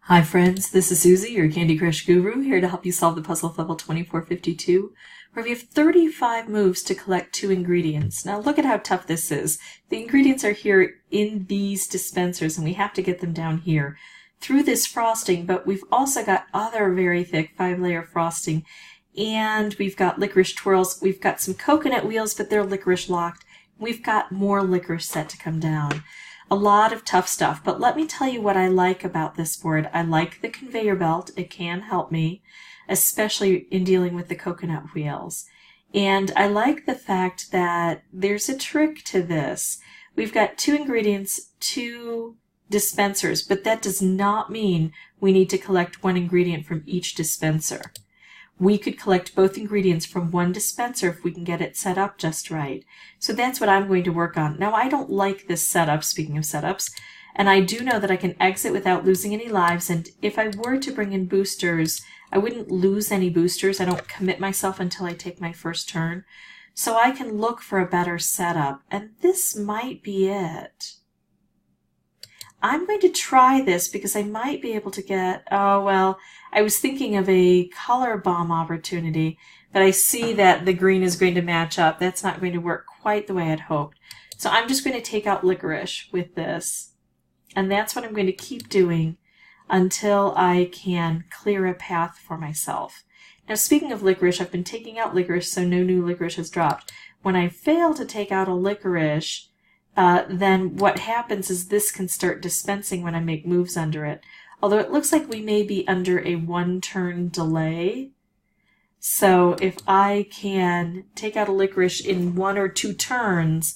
Hi friends, this is Susie, your Candy Crush guru, here to help you solve the puzzle of level 2452, where we have 35 moves to collect 2 ingredients. Now look at how tough this is. The ingredients are here in these dispensers and we have to get them down here through this frosting, but we've also got other very thick 5-layer frosting, and we've got licorice twirls, we've got some coconut wheels, but they're licorice locked. We've got more licorice set to come down. A lot of tough stuff, but let me tell you what I like about this board. I like the conveyor belt. It can help me, especially in dealing with the coconut wheels. And I like the fact that there's a trick to this. We've got 2 ingredients, 2 dispensers, but that does not mean we need to collect 1 ingredient from each dispenser. We could collect both ingredients from 1 dispenser if we can get it set up just right. So that's what I'm going to work on. Now I don't like this setup, speaking of setups, and I do know that I can exit without losing any lives, and if I were to bring in boosters, I wouldn't lose any boosters. I don't commit myself until I take my first turn. So I can look for a better setup, and this might be it. I'm going to try this because I might be able to get, I was thinking of a color bomb opportunity, but I see that the green is going to match up. That's not going to work quite the way I'd hoped. So I'm just going to take out licorice with this, and that's what I'm going to keep doing until I can clear a path for myself. Now speaking of licorice, I've been taking out licorice so no new licorice has dropped. When I fail to take out a licorice, then what happens is this can start dispensing when I make moves under it. Although it looks like we may be under a 1-turn delay. So if I can take out a licorice in 1 or 2 turns,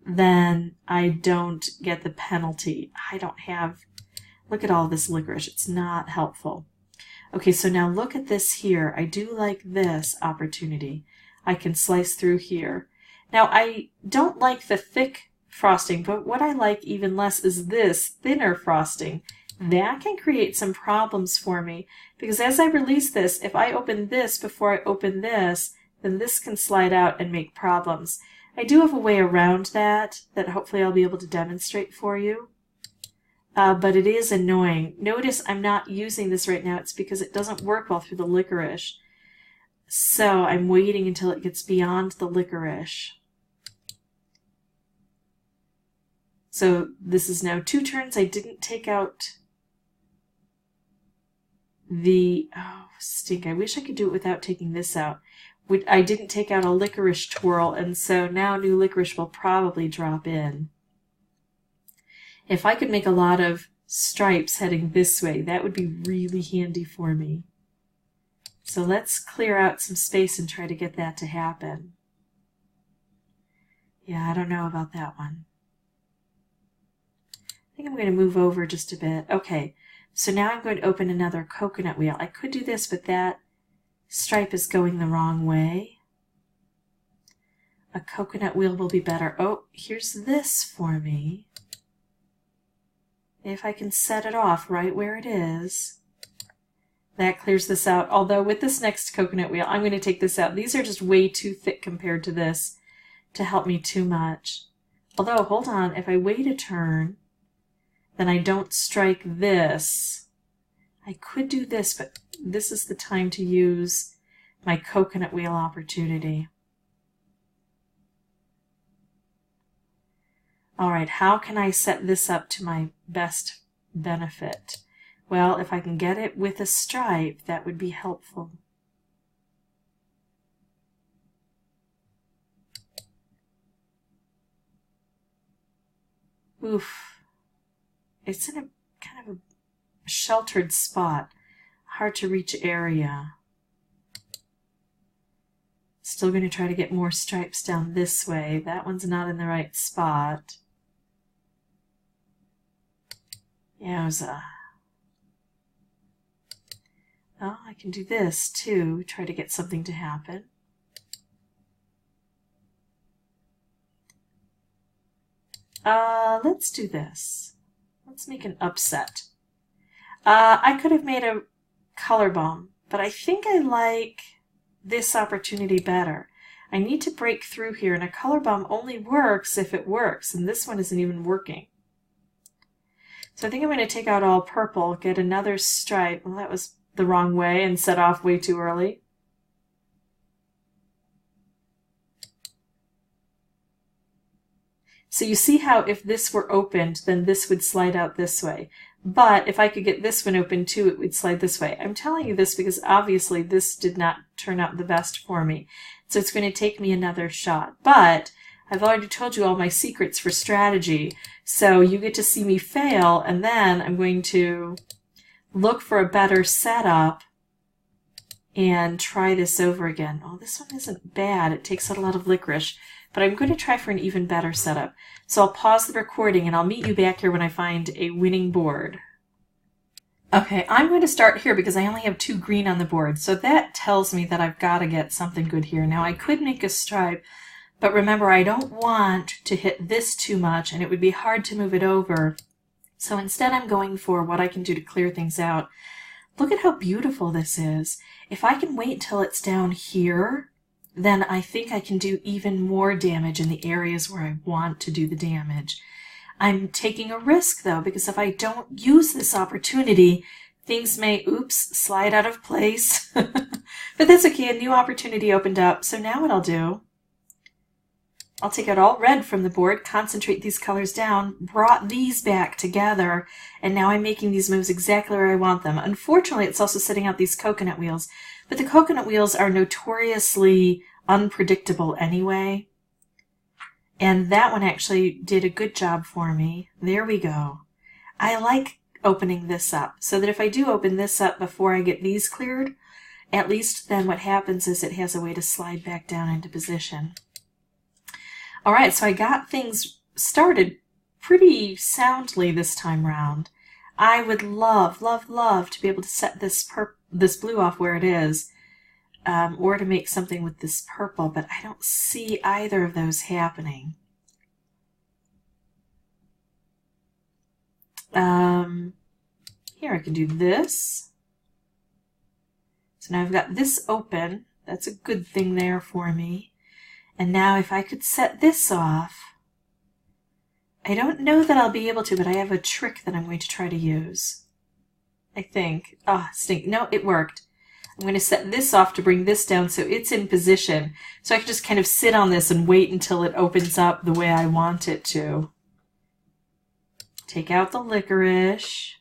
then I don't get the penalty. Look at all this licorice. It's not helpful. Okay, so now look at this here. I do like this opportunity. I can slice through here. Now I don't like the thick frosting, but what I like even less is this thinner frosting. That can create some problems for me, because as I release this, if I open this before I open this, then this can slide out and make problems. I do have a way around that hopefully I'll be able to demonstrate for you, but it is annoying. Notice I'm not using this right now. It's because it doesn't work well through the licorice. So I'm waiting until it gets beyond the licorice. So this is now 2 turns. I didn't take out the, stink, I wish I could do it without taking this out. I didn't take out a licorice twirl, and so now new licorice will probably drop in. If I could make a lot of stripes heading this way, that would be really handy for me. So let's clear out some space and try to get that to happen. Yeah, I don't know about that one. I think I'm going to move over just a bit. Okay, so now I'm going to open another coconut wheel. I could do this, but that stripe is going the wrong way. A coconut wheel will be better. Oh, here's this for me. If I can set it off right where it is, that clears this out. Although with this next coconut wheel, I'm going to take this out. These are just way too thick compared to this to help me too much. Although, hold on, if I wait a turn, then I don't strike this. I could do this, but this is the time to use my coconut wheel opportunity. All right, how can I set this up to my best benefit? Well, if I can get it with a stripe, that would be helpful. Oof. It's in a kind of a sheltered spot, hard to reach area. Still going to try to get more stripes down this way. That one's not in the right spot. Yowza. Well, I can do this too, try to get something to happen. Let's do this. Let's make an upset. I could have made a color bomb, but I think I like this opportunity better. I need to break through here, and a color bomb only works if it works, and this one isn't even working. So I think I'm going to take out all purple, get another stripe. Well, that was the wrong way and set off way too early. So you see how if this were opened, then this would slide out this way. But if I could get this one open too, it would slide this way. I'm telling you this because obviously this did not turn out the best for me. So it's going to take me another shot. But I've already told you all my secrets for strategy. So you get to see me fail, and then I'm going to look for a better setup and try this over again. Oh, this one isn't bad. It takes out a lot of licorice. But I'm going to try for an even better setup. So I'll pause the recording and I'll meet you back here when I find a winning board. Okay, I'm going to start here because I only have 2 green on the board. So that tells me that I've got to get something good here. Now I could make a stripe, but remember I don't want to hit this too much and it would be hard to move it over. So instead I'm going for what I can do to clear things out. Look at how beautiful this is. If I can wait till it's down here, then I think I can do even more damage in the areas where I want to do the damage. I'm taking a risk though, because if I don't use this opportunity, things may, slide out of place. But that's okay, a new opportunity opened up. So now what I'll do, I'll take out all red from the board, concentrate these colors down, brought these back together, and now I'm making these moves exactly where I want them. Unfortunately, it's also setting out these coconut wheels, but the coconut wheels are notoriously unpredictable anyway. And that one actually did a good job for me. There we go. I like opening this up, so that if I do open this up before I get these cleared, at least then what happens is it has a way to slide back down into position. All right, so I got things started pretty soundly this time round. I would love, love, love to be able to set this blue off where it is, or to make something with this purple, but I don't see either of those happening. Here I can do this. So now I've got this open. That's a good thing there for me. And now if I could set this off, I don't know that I'll be able to, but I have a trick that I'm going to try to use. I think. Ah, stink. No, it worked. I'm going to set this off to bring this down so it's in position. So I can just kind of sit on this and wait until it opens up the way I want it to. Take out the licorice.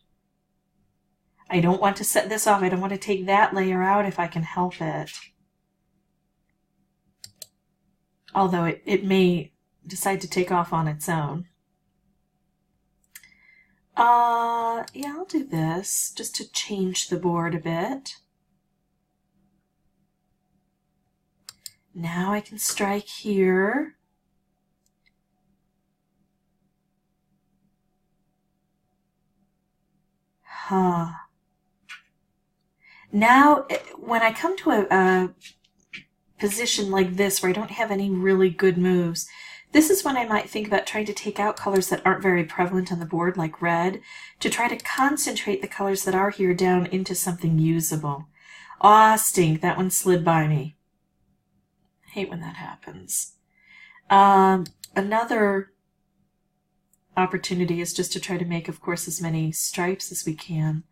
I don't want to set this off. I don't want to take that layer out if I can help it. Although it may decide to take off on its own. Yeah, I'll do this just to change the board a bit. Now I can strike here. Now, when I come to a position like this where I don't have any really good moves, this is when I might think about trying to take out colors that aren't very prevalent on the board, like red, to try to concentrate the colors that are here down into something usable. Aw, stink, that one slid by me. Hate when that happens. Another opportunity is just to try to make, of course, as many stripes as we can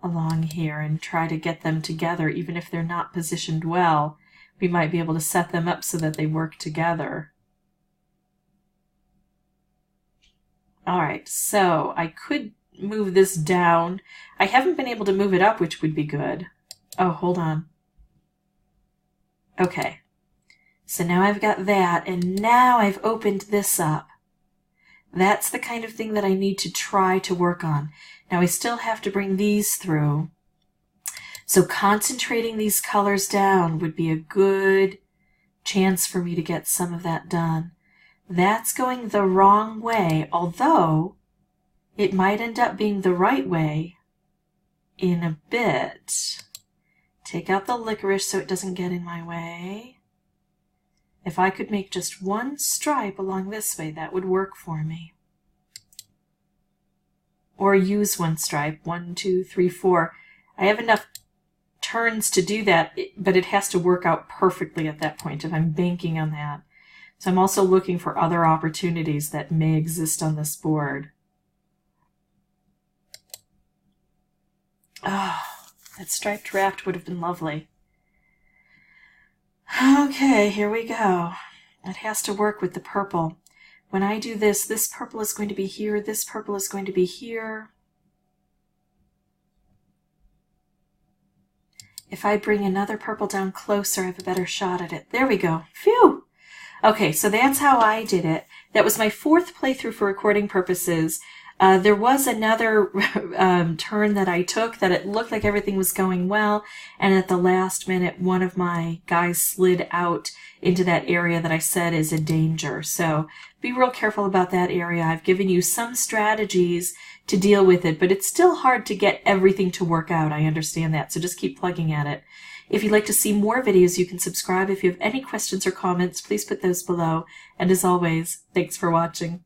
along here and try to get them together. Even if they're not positioned well, we might be able to set them up so that they work together. Alright, so I could move this down. I haven't been able to move it up, which would be good. Oh, hold on. Okay. So now I've got that, and now I've opened this up. That's the kind of thing that I need to try to work on. Now I still have to bring these through. So concentrating these colors down would be a good chance for me to get some of that done. That's going the wrong way, although it might end up being the right way in a bit. Take out the licorice so it doesn't get in my way. If I could make just one stripe along this way, that would work for me. Or use one stripe. 1, 2, 3, 4. I have enough turns to do that, but it has to work out perfectly at that point if I'm banking on that. So I'm also looking for other opportunities that may exist on this board. Oh, that striped raft would have been lovely. Okay, here we go. It has to work with the purple. When I do this, this purple is going to be here, this purple is going to be here. If I bring another purple down closer, I have a better shot at it. There we go. Phew! Okay, so that's how I did it. That was my 4th playthrough for recording purposes. There was another turn that I took that it looked like everything was going well, and at the last minute, one of my guys slid out into that area that I said is a danger. So be real careful about that area. I've given you some strategies to deal with it, but it's still hard to get everything to work out. I understand that, so just keep plugging at it. If you'd like to see more videos, you can subscribe. If you have any questions or comments, please put those below. And as always, thanks for watching.